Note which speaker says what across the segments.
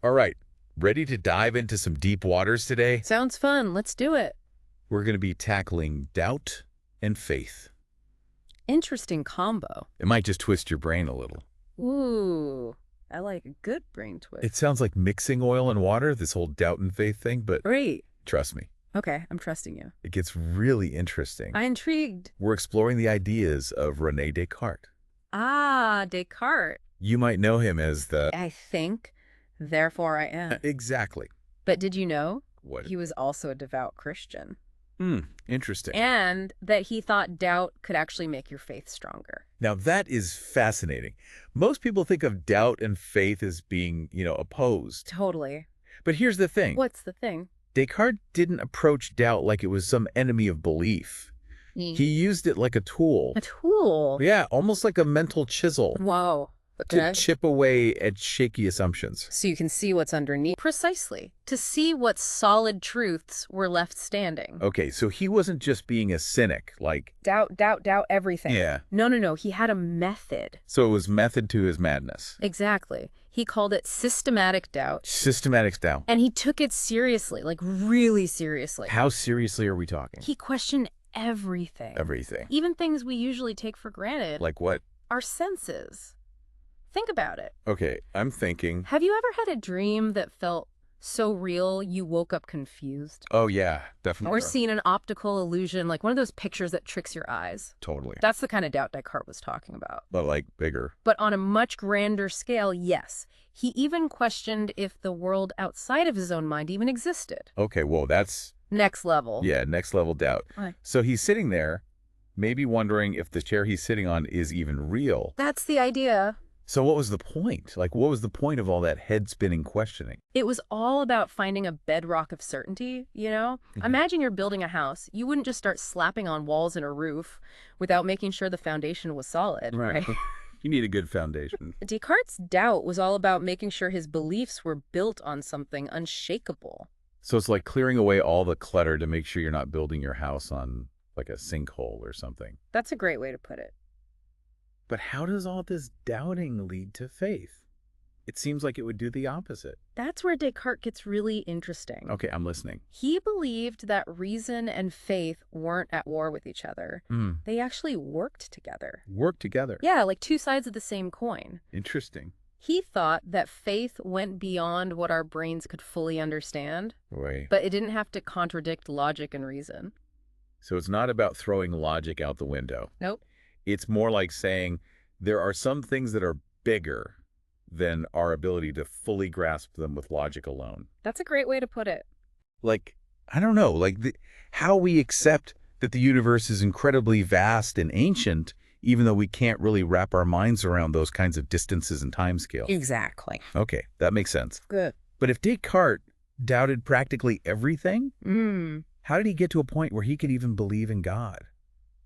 Speaker 1: All right, ready to dive into some deep waters today?
Speaker 2: Sounds fun. Let's do it.
Speaker 1: We're going to be tackling doubt and faith.
Speaker 2: Interesting combo.
Speaker 1: It might just twist your brain a little.
Speaker 2: Ooh, I like a good brain
Speaker 1: It
Speaker 2: twist.
Speaker 1: sounds like mixing oil and water, this whole doubt and faith thing, but
Speaker 2: Great.
Speaker 1: trust me,
Speaker 2: Okay, I'm trusting you.
Speaker 1: it gets really interesting.
Speaker 2: I'm intrigued.
Speaker 1: We're exploring the ideas of René Descartes.
Speaker 2: Ah, Descartes.
Speaker 1: You might know him as the...
Speaker 2: I think, therefore I am.
Speaker 1: Exactly.
Speaker 2: But did you know
Speaker 1: What?
Speaker 2: he was also a devout Christian?
Speaker 1: Interesting.
Speaker 2: And that he thought doubt could actually make your faith stronger.
Speaker 1: Now that is fascinating. Most people think of doubt and faith as being, opposed.
Speaker 2: Totally.
Speaker 1: But here's the thing.
Speaker 2: What's the thing?
Speaker 1: Descartes didn't approach doubt like it was some enemy of belief. He used it like a tool.
Speaker 2: A tool?
Speaker 1: Yeah, almost like a mental chisel
Speaker 2: Whoa.
Speaker 1: to chip away at shaky assumptions.
Speaker 2: So you can see what's underneath. Precisely. To see what solid truths were left standing.
Speaker 1: Okay, so he wasn't just being a cynic, like...
Speaker 2: Doubt everything.
Speaker 1: Yeah.
Speaker 2: No. He had a method.
Speaker 1: So it was method to his madness.
Speaker 2: Exactly. He called it systematic doubt.
Speaker 1: Systematic doubt.
Speaker 2: And he took it seriously, like really seriously.
Speaker 1: How seriously are we talking?
Speaker 2: He questioned everything.
Speaker 1: Everything.
Speaker 2: Even things we usually take for granted.
Speaker 1: Like what?
Speaker 2: Our senses. Think about it.
Speaker 1: Okay, I'm thinking...
Speaker 2: Have you ever had a dream that felt so real you woke up confused?
Speaker 1: Oh, yeah, definitely.
Speaker 2: Or seen an optical illusion, like one of those pictures that tricks your eyes?
Speaker 1: Totally.
Speaker 2: That's the kind of doubt Descartes was talking about.
Speaker 1: But like bigger.
Speaker 2: But on a much grander scale, yes. He even questioned if the world outside of his own mind even existed.
Speaker 1: Okay, whoa, that's...
Speaker 2: Next level.
Speaker 1: Yeah, next level doubt.
Speaker 2: Right.
Speaker 1: So he's sitting there, maybe wondering if the chair he's sitting on is even real.
Speaker 2: That's the idea.
Speaker 1: So what was the point? Like, what was the point of all that head-spinning questioning?
Speaker 2: It was all about finding a bedrock of certainty, you know? Imagine you're building a house. You wouldn't just start slapping on walls and a roof without making sure the foundation was solid, right?
Speaker 1: You need a good foundation.
Speaker 2: Descartes' doubt was all about making sure his beliefs were built on something unshakable.
Speaker 1: So it's like clearing away all the clutter to make sure you're not building your house on, like, a sinkhole or something.
Speaker 2: That's a great way to put it.
Speaker 1: But how does all this doubting lead to faith? It seems like it would do the opposite.
Speaker 2: That's where Descartes gets really interesting.
Speaker 1: Okay, I'm listening.
Speaker 2: He believed that reason and faith weren't at war with each other. They actually worked together.
Speaker 1: Work together.
Speaker 2: Yeah, like two sides of the same coin.
Speaker 1: Interesting.
Speaker 2: He thought that faith went beyond what our brains could fully understand,
Speaker 1: Wait.
Speaker 2: but it didn't have to contradict logic and reason.
Speaker 1: So it's not about throwing logic out the window.
Speaker 2: Nope.
Speaker 1: It's more like saying there are some things that are bigger than our ability to fully grasp them with logic alone.
Speaker 2: That's a great way to put it.
Speaker 1: Like, I don't know, like how we accept that the universe is incredibly vast and ancient, even though we can't really wrap our minds around those kinds of distances and timescales.
Speaker 2: Exactly.
Speaker 1: Okay, that makes sense.
Speaker 2: Good.
Speaker 1: But if Descartes doubted practically everything, how did he get to a point where he could even believe in God?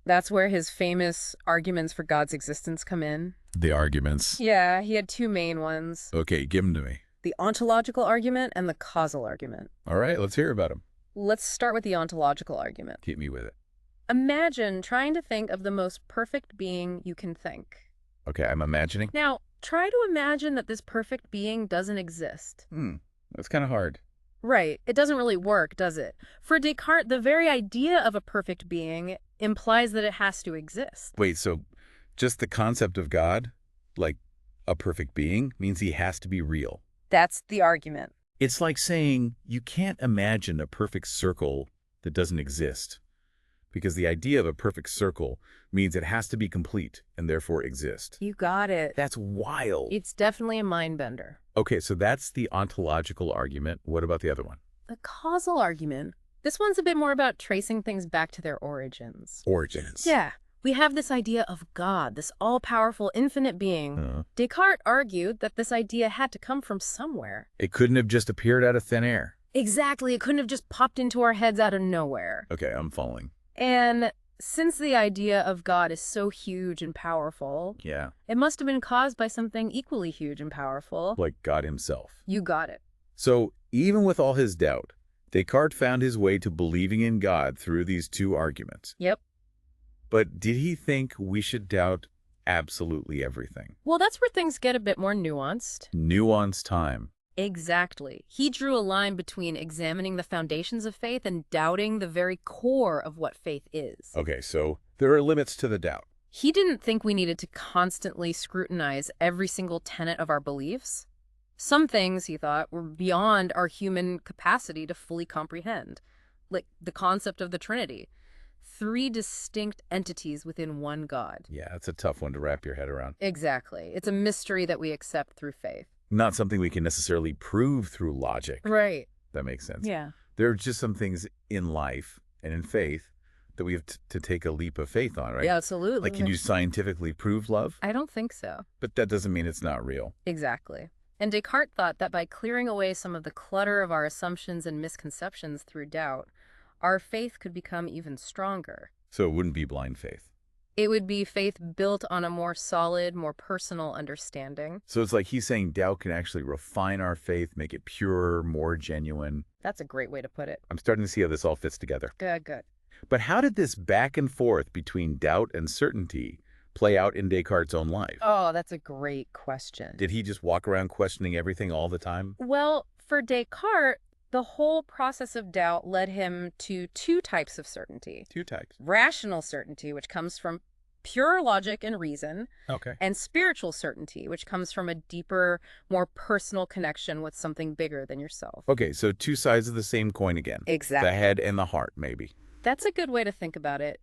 Speaker 2: That's where his famous arguments for God's existence come in.
Speaker 1: The arguments.
Speaker 2: Yeah, he had two main ones.
Speaker 1: Okay, give them to me.
Speaker 2: The ontological argument and the causal argument.
Speaker 1: All right, let's hear about them.
Speaker 2: Let's start with the ontological argument.
Speaker 1: Hit me with it.
Speaker 2: Imagine trying to think of the most perfect being you can think.
Speaker 1: Okay, I'm imagining.
Speaker 2: Now, try to imagine that this perfect being doesn't exist.
Speaker 1: That's kind of hard.
Speaker 2: Right. It doesn't really work, does it? For Descartes, the very idea of a perfect being implies that it has to exist.
Speaker 1: Wait, so just the concept of God, like a perfect being, means he has to be real.
Speaker 2: That's the argument.
Speaker 1: It's like saying you can't imagine a perfect circle that doesn't exist, because the idea of a perfect circle means it has to be complete and therefore exist.
Speaker 2: You got it.
Speaker 1: That's wild.
Speaker 2: It's definitely a mind bender.
Speaker 1: Okay, so that's the ontological argument. What about the other one?
Speaker 2: The causal argument. This one's a bit more about tracing things back to their origins.
Speaker 1: Origins.
Speaker 2: Yeah. We have this idea of God, this all-powerful infinite being. Descartes argued that this idea had to come from somewhere.
Speaker 1: It couldn't have just appeared out of thin air.
Speaker 2: Exactly. It couldn't have just popped into our heads out of nowhere.
Speaker 1: Okay, I'm following.
Speaker 2: And since the idea of God is so huge and powerful,
Speaker 1: Yeah.
Speaker 2: it must have been caused by something equally huge and powerful.
Speaker 1: Like God himself.
Speaker 2: You got it.
Speaker 1: So even with all his doubt, Descartes found his way to believing in God through these two arguments.
Speaker 2: Yep.
Speaker 1: But did he think we should doubt absolutely everything?
Speaker 2: Well, that's where things get a bit more nuanced.
Speaker 1: Nuance time.
Speaker 2: Exactly. He drew a line between examining the foundations of faith and doubting the very core of what faith is.
Speaker 1: Okay, so there are limits to the doubt.
Speaker 2: He didn't think we needed to constantly scrutinize every single tenet of our beliefs. Some things, he thought, were beyond our human capacity to fully comprehend, like the concept of the Trinity. 3 distinct entities within one God.
Speaker 1: Yeah, it's a tough one to wrap your head around.
Speaker 2: Exactly. It's a mystery that we accept through faith.
Speaker 1: Not something we can necessarily prove through logic.
Speaker 2: Right.
Speaker 1: That makes sense.
Speaker 2: Yeah.
Speaker 1: There are just some things in life and in faith that we have to take a leap of faith on, right?
Speaker 2: Yeah, absolutely.
Speaker 1: Like, can you scientifically prove love?
Speaker 2: I don't think so.
Speaker 1: But that doesn't mean it's not real.
Speaker 2: Exactly. And Descartes thought that by clearing away some of the clutter of our assumptions and misconceptions through doubt, our faith could become even stronger.
Speaker 1: So it wouldn't be blind faith.
Speaker 2: It would be faith built on a more solid, more personal understanding.
Speaker 1: So it's like he's saying doubt can actually refine our faith, make it purer, more genuine.
Speaker 2: That's a great way to put it.
Speaker 1: I'm starting to see how this all fits together.
Speaker 2: Good, good.
Speaker 1: But how did this back and forth between doubt and certainty play out in Descartes' own life?
Speaker 2: Oh, that's a great question.
Speaker 1: Did he just walk around questioning everything all the time?
Speaker 2: Well, for Descartes, the whole process of doubt led him to 2 types of certainty.
Speaker 1: 2 types.
Speaker 2: Rational certainty, which comes from pure logic and reason,
Speaker 1: Okay.
Speaker 2: and spiritual certainty, which comes from a deeper, more personal connection with something bigger than yourself.
Speaker 1: Okay, so 2 sides of the same coin again.
Speaker 2: Exactly.
Speaker 1: The head and the heart, maybe.
Speaker 2: That's a good way to think about it.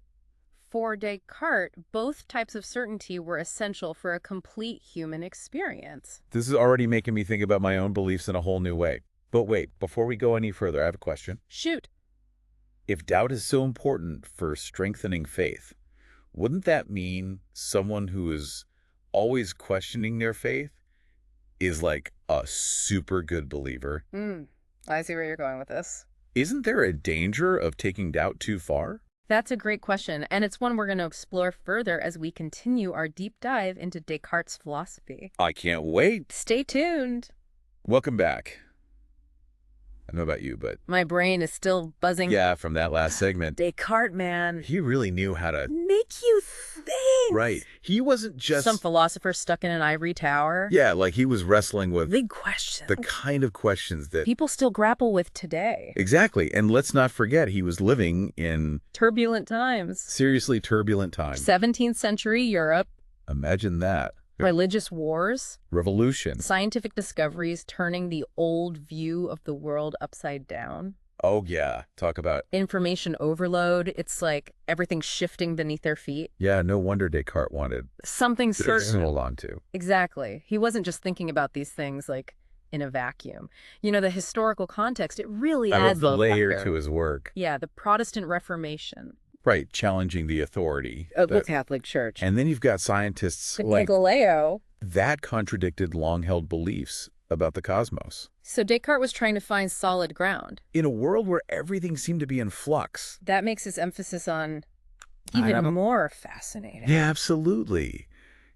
Speaker 2: For Descartes, both types of certainty were essential for a complete human experience.
Speaker 1: This is already making me think about my own beliefs in a whole new way. But wait, before we go any further, I have a question.
Speaker 2: Shoot.
Speaker 1: If doubt is so important for strengthening faith, wouldn't that mean someone who is always questioning their faith is like a super good believer?
Speaker 2: I see where you're going with this.
Speaker 1: Isn't there a danger of taking doubt too far?
Speaker 2: That's a great question, and it's one we're going to explore further as we continue our deep dive into Descartes' philosophy.
Speaker 1: I can't wait.
Speaker 2: Stay tuned.
Speaker 1: Welcome back. I don't know about you, but
Speaker 2: My brain is still buzzing.
Speaker 1: yeah, from that last segment,
Speaker 2: Descartes, man.
Speaker 1: he really knew how to...
Speaker 2: Make you think.
Speaker 1: Right. He wasn't just...
Speaker 2: Some philosopher stuck in an ivory tower.
Speaker 1: Yeah, like he was wrestling with
Speaker 2: Big question.
Speaker 1: the kind of questions that...
Speaker 2: People still grapple with today.
Speaker 1: Exactly. And let's not forget, he was living in
Speaker 2: Turbulent times.
Speaker 1: seriously turbulent times.
Speaker 2: 17th century Europe.
Speaker 1: Imagine that.
Speaker 2: Religious wars.
Speaker 1: Revolution.
Speaker 2: Scientific discoveries turning the old view of the world upside down.
Speaker 1: Oh, yeah. Talk about...
Speaker 2: Information overload. It's like everything's shifting beneath their feet.
Speaker 1: Yeah, no wonder Descartes wanted
Speaker 2: Something
Speaker 1: to
Speaker 2: certain.
Speaker 1: hold on to.
Speaker 2: Exactly. He wasn't just thinking about these things like in a vacuum. You know, the historical context, it really adds
Speaker 1: A layer
Speaker 2: factor.
Speaker 1: to his work.
Speaker 2: Yeah, the Protestant Reformation.
Speaker 1: Right, challenging the authority.
Speaker 2: Of the Catholic Church.
Speaker 1: And then you've got scientists
Speaker 2: But
Speaker 1: like...
Speaker 2: Galileo.
Speaker 1: That contradicted long-held beliefs about the cosmos.
Speaker 2: So Descartes was trying to find solid ground.
Speaker 1: In a world where everything seemed to be in flux.
Speaker 2: That makes his emphasis on
Speaker 1: I
Speaker 2: even
Speaker 1: don't-
Speaker 2: more fascinating.
Speaker 1: Yeah, absolutely.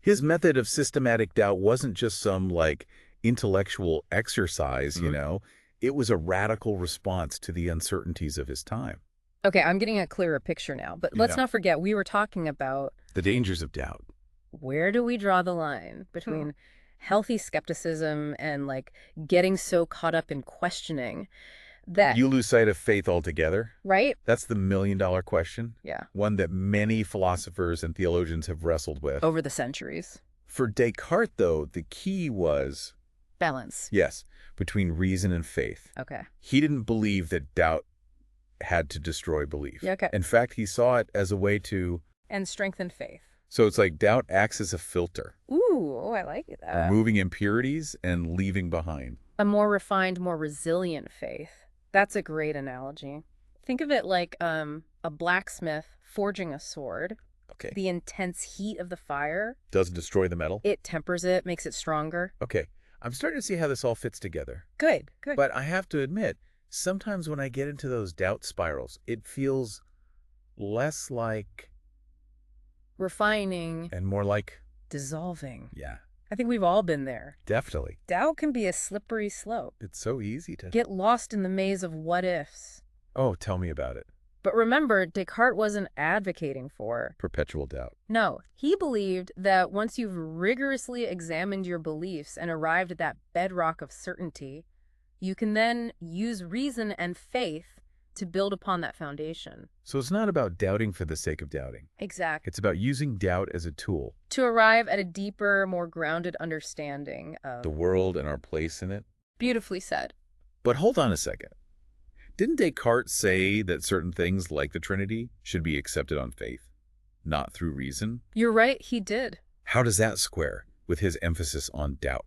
Speaker 1: His method of systematic doubt wasn't just some, like, intellectual exercise, you know. It was a radical response to the uncertainties of his time.
Speaker 2: Okay, I'm getting a clearer picture now. But let's
Speaker 1: Yeah.
Speaker 2: not forget, we were talking about
Speaker 1: The dangers of doubt.
Speaker 2: where do we draw the line between healthy skepticism and like getting so caught up in questioning that,
Speaker 1: You lose sight of faith altogether?
Speaker 2: right?
Speaker 1: That's the million-dollar question.
Speaker 2: Yeah,
Speaker 1: One that many philosophers and theologians have wrestled with.
Speaker 2: over the centuries.
Speaker 1: For Descartes, though, the key was,
Speaker 2: Balance.
Speaker 1: yes, between reason and faith.
Speaker 2: Okay.
Speaker 1: He didn't believe that doubt had to destroy belief.
Speaker 2: Yeah, okay.
Speaker 1: In fact, he saw it as a way to...
Speaker 2: And strengthen faith.
Speaker 1: So it's like doubt acts as a filter,
Speaker 2: Ooh, I like that.
Speaker 1: removing impurities and leaving behind.
Speaker 2: A more refined, more resilient faith. That's a great analogy. Think of it like a blacksmith forging a sword.
Speaker 1: Okay.
Speaker 2: The intense heat of the fire,
Speaker 1: Doesn't destroy the metal.
Speaker 2: it tempers it, makes it stronger.
Speaker 1: Okay. I'm starting to see how this all fits together.
Speaker 2: Good, good.
Speaker 1: But I have to admit, sometimes when I get into those doubt spirals, it feels less like
Speaker 2: Refining,
Speaker 1: and more like,
Speaker 2: dissolving.
Speaker 1: yeah,
Speaker 2: I think we've all been there.
Speaker 1: definitely.
Speaker 2: Doubt can be a slippery slope.
Speaker 1: It's so easy to...
Speaker 2: Get lost in the maze of what ifs.
Speaker 1: Oh, tell me about it.
Speaker 2: But remember, Descartes wasn't advocating for.
Speaker 1: Perpetual doubt.
Speaker 2: No, he believed that once you've rigorously examined your beliefs and arrived at that bedrock of certainty, you can then use reason and faith to build upon that foundation.
Speaker 1: So it's not about doubting for the sake of doubting.
Speaker 2: Exactly.
Speaker 1: It's about using doubt as a tool.
Speaker 2: To arrive at a deeper, more grounded understanding of
Speaker 1: The world and our place in it.
Speaker 2: Beautifully said.
Speaker 1: But hold on a second. Didn't Descartes say that certain things like the Trinity should be accepted on faith, not through reason?
Speaker 2: You're right, he did.
Speaker 1: How does that square with his emphasis on doubt?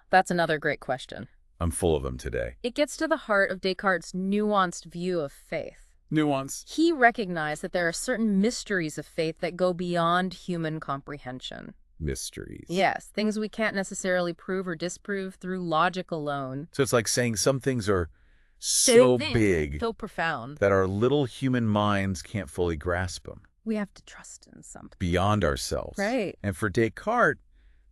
Speaker 2: That's another great question.
Speaker 1: I'm full of them today.
Speaker 2: It gets to the heart of Descartes' nuanced view of faith.
Speaker 1: Nuance.
Speaker 2: He recognized that there are certain mysteries of faith that go beyond human comprehension.
Speaker 1: Mysteries.
Speaker 2: Yes, things we can't necessarily prove or disprove through logic alone.
Speaker 1: So it's like saying some things are so big
Speaker 2: So profound.
Speaker 1: that our little human minds can't fully grasp them.
Speaker 2: We have to trust in something.
Speaker 1: Beyond ourselves.
Speaker 2: Right.
Speaker 1: And for Descartes,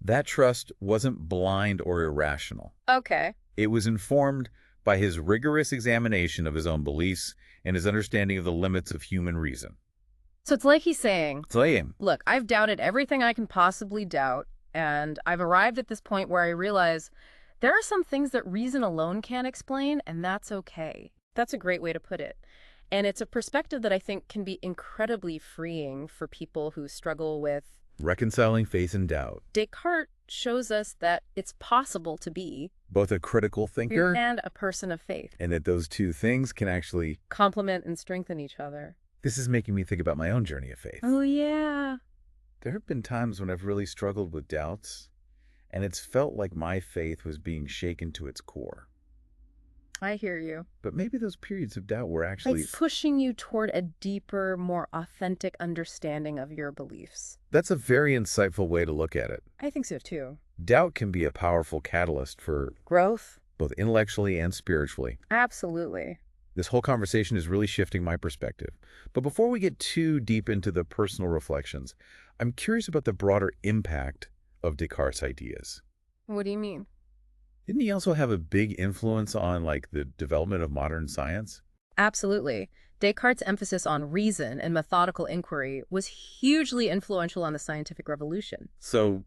Speaker 1: that trust wasn't blind or irrational.
Speaker 2: Okay.
Speaker 1: It was informed by his rigorous examination of his own beliefs and his understanding of the limits of human reason.
Speaker 2: So it's like he's saying,
Speaker 1: Same.
Speaker 2: look, I've doubted everything I can possibly doubt, and I've arrived at this point where I realize there are some things that reason alone can't explain, and that's okay. That's a great way to put it. And it's a perspective that I think can be incredibly freeing for people who struggle with.
Speaker 1: Reconciling faith and doubt.
Speaker 2: Descartes shows us that it's possible to be
Speaker 1: Both a critical thinker
Speaker 2: and a person of faith.
Speaker 1: and that those two things can actually...
Speaker 2: Complement and strengthen each other.
Speaker 1: This is making me think about my own journey of faith.
Speaker 2: Oh, yeah.
Speaker 1: There have been times when I've really struggled with doubts, and it's felt like my faith was being shaken to its core.
Speaker 2: I hear you.
Speaker 1: But maybe those periods of doubt were actually...
Speaker 2: It's pushing you toward a deeper, more authentic understanding of your beliefs.
Speaker 1: That's a very insightful way to look at it.
Speaker 2: I think so, too.
Speaker 1: Doubt can be a powerful catalyst for
Speaker 2: Growth?
Speaker 1: both intellectually and spiritually.
Speaker 2: Absolutely.
Speaker 1: This whole conversation is really shifting my perspective. But before we get too deep into the personal reflections, I'm curious about the broader impact of Descartes' ideas.
Speaker 2: What do you mean?
Speaker 1: Didn't he also have a big influence on, like, the development of modern science?
Speaker 2: Absolutely. Descartes' emphasis on reason and methodical inquiry was hugely influential on the scientific revolution.
Speaker 1: So,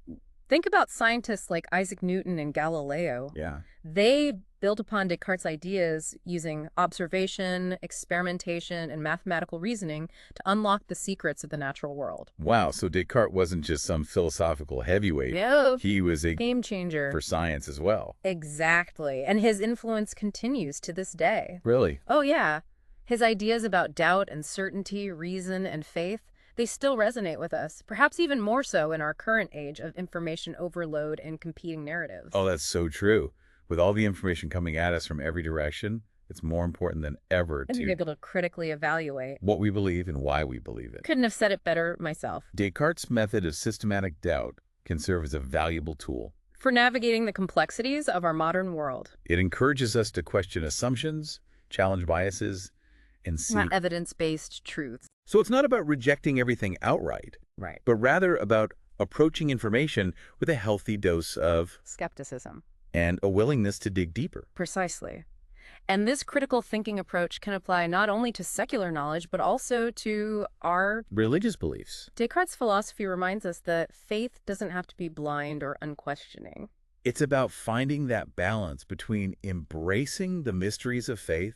Speaker 2: Think about scientists like Isaac Newton and Galileo.
Speaker 1: yeah.
Speaker 2: They built upon Descartes' ideas using observation, experimentation, and mathematical reasoning to unlock the secrets of the natural world.
Speaker 1: Wow, so Descartes wasn't just some philosophical heavyweight.
Speaker 2: No.
Speaker 1: He was a
Speaker 2: Game changer.
Speaker 1: for science as well.
Speaker 2: Exactly. And his influence continues to this day.
Speaker 1: Really?
Speaker 2: Oh, yeah. His ideas about doubt and certainty, reason and faith, they still resonate with us, perhaps even more so in our current age of information overload and competing narratives.
Speaker 1: Oh, that's so true. With all the information coming at us from every direction, it's more important than ever
Speaker 2: And be
Speaker 1: to
Speaker 2: able to critically evaluate.
Speaker 1: what we believe and why we believe it.
Speaker 2: Couldn't have said it better myself.
Speaker 1: Descartes' method of systematic doubt can serve as a valuable tool.
Speaker 2: For navigating the complexities of our modern world.
Speaker 1: It encourages us to question assumptions, challenge biases, and seek.
Speaker 2: Not evidence-based truth.
Speaker 1: So it's not about rejecting everything outright,
Speaker 2: Right.
Speaker 1: but rather about approaching information with a healthy dose of
Speaker 2: Skepticism.
Speaker 1: and a willingness to dig deeper.
Speaker 2: Precisely. And this critical thinking approach can apply not only to secular knowledge, but also to our...
Speaker 1: Religious beliefs.
Speaker 2: Descartes' philosophy reminds us that faith doesn't have to be blind or unquestioning.
Speaker 1: It's about finding that balance between embracing the mysteries of faith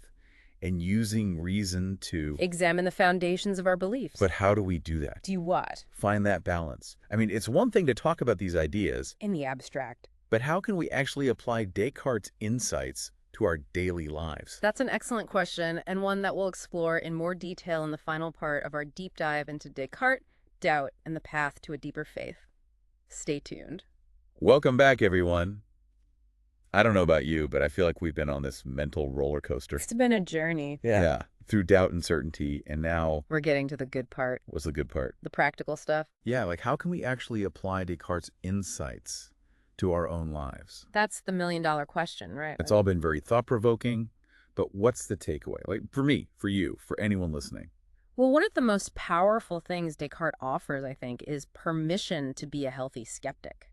Speaker 1: and using reason to...
Speaker 2: Examine the foundations of our beliefs.
Speaker 1: But how do we do that?
Speaker 2: Do what?
Speaker 1: Find that balance. I mean, it's one thing to talk about these ideas,
Speaker 2: In the abstract.
Speaker 1: but how can we actually apply Descartes' insights to our daily lives?
Speaker 2: That's an excellent question, and one that we'll explore in more detail in the final part of our deep dive into Descartes, doubt, and the path to a deeper faith. Stay tuned.
Speaker 1: Welcome back, everyone. I don't know about you, but I feel like we've been on this mental roller coaster.
Speaker 2: It's been a journey.
Speaker 1: Yeah. Through doubt and certainty, and now,
Speaker 2: We're getting to the good part,
Speaker 1: what's the good part?
Speaker 2: the practical stuff.
Speaker 1: Yeah, like how can we actually apply Descartes' insights to our own lives?
Speaker 2: That's the million-dollar question, right?
Speaker 1: It's all been very thought-provoking, but what's the takeaway? Like for me, for you, for anyone listening.
Speaker 2: Well, one of the most powerful things Descartes offers, I think, is permission to be a healthy skeptic.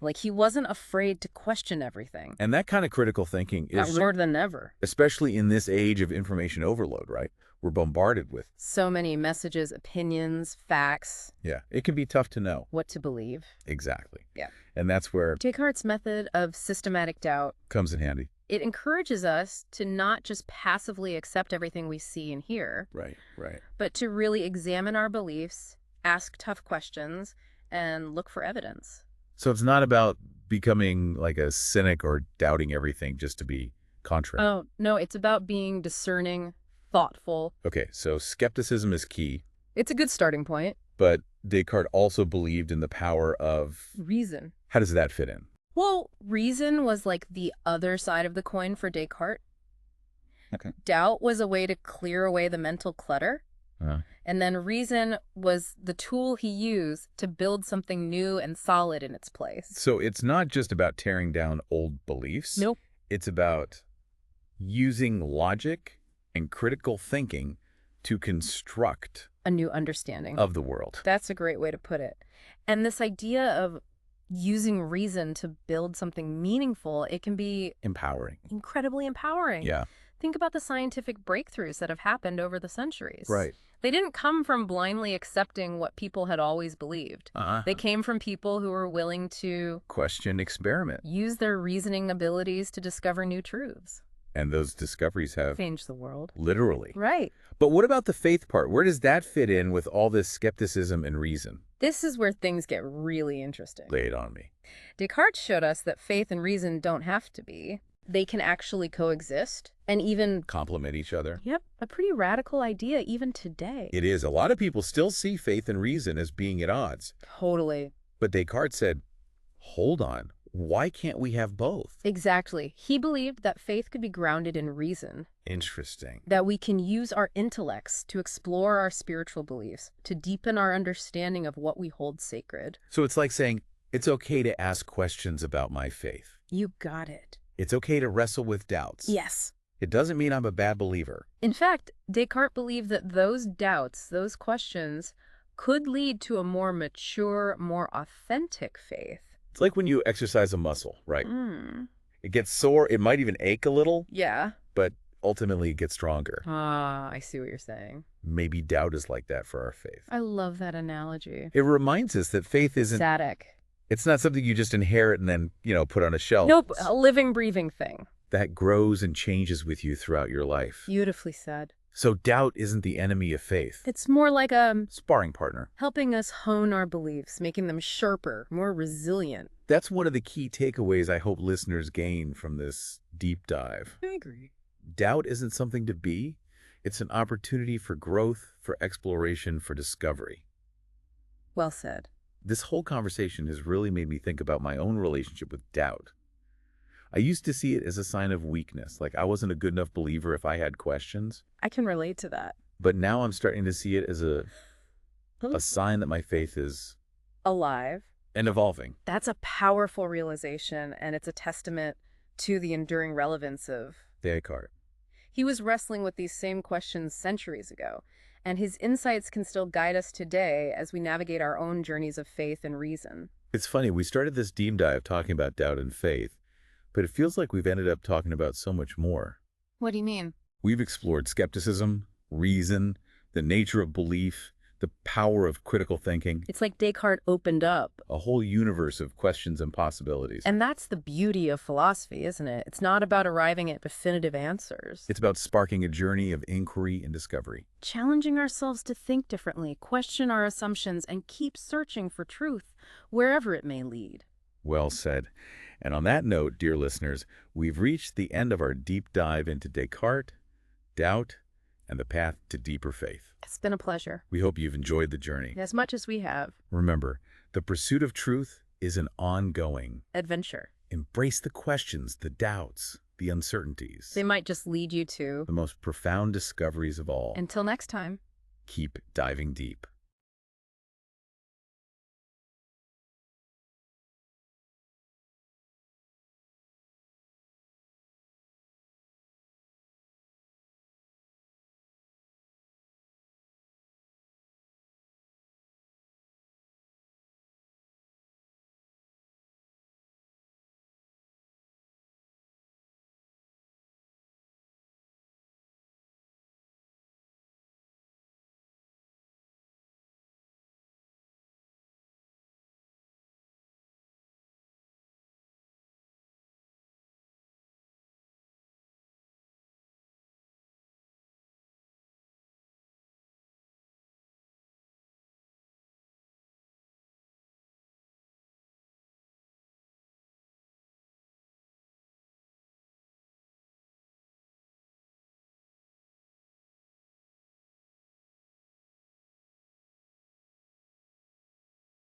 Speaker 2: Like, he wasn't afraid to question everything.
Speaker 1: And that kind of critical thinking is,
Speaker 2: More than ever.
Speaker 1: especially in this age of information overload, right? We're bombarded with.
Speaker 2: So many messages, opinions, facts,
Speaker 1: Yeah, it can be tough to know.
Speaker 2: what to believe.
Speaker 1: Exactly.
Speaker 2: Yeah.
Speaker 1: And that's where it
Speaker 2: Descartes' method of systematic doubt,
Speaker 1: comes in handy.
Speaker 2: it encourages us to not just passively accept everything we see and hear,
Speaker 1: Right, right.
Speaker 2: but to really examine our beliefs, ask tough questions, and look for evidence.
Speaker 1: So it's not about becoming like a cynic or doubting everything just to be contrary.
Speaker 2: Oh, no, it's about being discerning, thoughtful.
Speaker 1: Okay, so skepticism is key,
Speaker 2: It's a good starting point.
Speaker 1: but Descartes also believed in the power of...
Speaker 2: Reason.
Speaker 1: How does that fit in?
Speaker 2: Well, reason was like the other side of the coin for Descartes.
Speaker 1: Okay.
Speaker 2: Doubt was a way to clear away the mental clutter.
Speaker 1: Uh,
Speaker 2: And then reason was the tool he used to build something new and solid in its place.
Speaker 1: so it's not just about tearing down old beliefs.
Speaker 2: Nope.
Speaker 1: It's about using logic and critical thinking to construct
Speaker 2: A new understanding.
Speaker 1: of the world.
Speaker 2: That's a great way to put it. And this idea of using reason to build something meaningful, it can be
Speaker 1: Empowering.
Speaker 2: incredibly empowering.
Speaker 1: Yeah.
Speaker 2: Think about the scientific breakthroughs that have happened over the centuries.
Speaker 1: Right.
Speaker 2: They didn't come from blindly accepting what people had always believed. They came from people who were willing to
Speaker 1: Question, experiment.
Speaker 2: use their reasoning abilities to discover new truths.
Speaker 1: And those discoveries have
Speaker 2: Change the world.
Speaker 1: literally.
Speaker 2: Right.
Speaker 1: But what about the faith part? Where does that fit in with all this skepticism and reason?
Speaker 2: This is where things get really interesting.
Speaker 1: Lay it on me.
Speaker 2: Descartes showed us that faith and reason don't have to be. They can actually coexist and even,
Speaker 1: Complement each other.
Speaker 2: yep, a pretty radical idea even today.
Speaker 1: It is. A lot of people still see faith and reason as being at odds.
Speaker 2: Totally.
Speaker 1: But Descartes said, hold on, why can't we have both?
Speaker 2: Exactly. He believed that faith could be grounded in reason,
Speaker 1: Interesting.
Speaker 2: that we can use our intellects to explore our spiritual beliefs, to deepen our understanding of what we hold sacred.
Speaker 1: So it's like saying, it's okay to ask questions about my faith.
Speaker 2: You got it.
Speaker 1: It's okay to wrestle with doubts.
Speaker 2: Yes.
Speaker 1: It doesn't mean I'm a bad believer.
Speaker 2: In fact, Descartes believed that those doubts, those questions, could lead to a more mature, more authentic faith.
Speaker 1: It's like when you exercise a muscle, right?
Speaker 2: Mm.
Speaker 1: It gets sore, it might even ache a little,
Speaker 2: Yeah.
Speaker 1: but ultimately it gets stronger.
Speaker 2: Ah, I see what you're saying.
Speaker 1: Maybe doubt is like that for our faith.
Speaker 2: I love that analogy.
Speaker 1: It reminds us that faith isn't,
Speaker 2: Static.
Speaker 1: it's not something you just inherit and then, put on a shelf.
Speaker 2: Nope, a living, breathing thing.
Speaker 1: That grows and changes with you throughout your life.
Speaker 2: Beautifully said.
Speaker 1: So doubt isn't the enemy of faith.
Speaker 2: It's more like
Speaker 1: Sparring partner.
Speaker 2: helping us hone our beliefs, making them sharper, more resilient.
Speaker 1: That's one of the key takeaways I hope listeners gain from this deep dive.
Speaker 2: I agree.
Speaker 1: Doubt isn't something to be. It's an opportunity for growth, for exploration, for discovery.
Speaker 2: Well said.
Speaker 1: This whole conversation has really made me think about my own relationship with doubt. I used to see it as a sign of weakness, like I wasn't a good enough believer if I had questions.
Speaker 2: I can relate to that.
Speaker 1: But now I'm starting to see it as a sign that my faith is
Speaker 2: Alive.
Speaker 1: and evolving.
Speaker 2: That's a powerful realization, and it's a testament to the enduring relevance of...
Speaker 1: Descartes.
Speaker 2: He was wrestling with these same questions centuries ago, and his insights can still guide us today as we navigate our own journeys of faith and reason.
Speaker 1: It's funny, we started this deep dive talking about doubt and faith, but it feels like we've ended up talking about so much more.
Speaker 2: What do you mean?
Speaker 1: We've explored skepticism, reason, the nature of belief, the power of critical thinking,
Speaker 2: It's like Descartes opened up.
Speaker 1: a whole universe of questions and possibilities.
Speaker 2: And that's the beauty of philosophy, isn't it? It's not about arriving at definitive answers.
Speaker 1: It's about sparking a journey of inquiry and discovery.
Speaker 2: Challenging ourselves to think differently, question our assumptions, and keep searching for truth, wherever it may lead.
Speaker 1: Well said. And on that note, dear listeners, we've reached the end of our deep dive into Descartes, doubt, and the path to deeper faith.
Speaker 2: It's been a pleasure.
Speaker 1: We hope you've enjoyed the journey.
Speaker 2: As much as we have.
Speaker 1: Remember, the pursuit of truth is an ongoing.
Speaker 2: Adventure.
Speaker 1: Embrace the questions, the doubts, the uncertainties,
Speaker 2: They might just lead you to...
Speaker 1: the most profound discoveries of all.
Speaker 2: Until next time.
Speaker 1: Keep diving deep.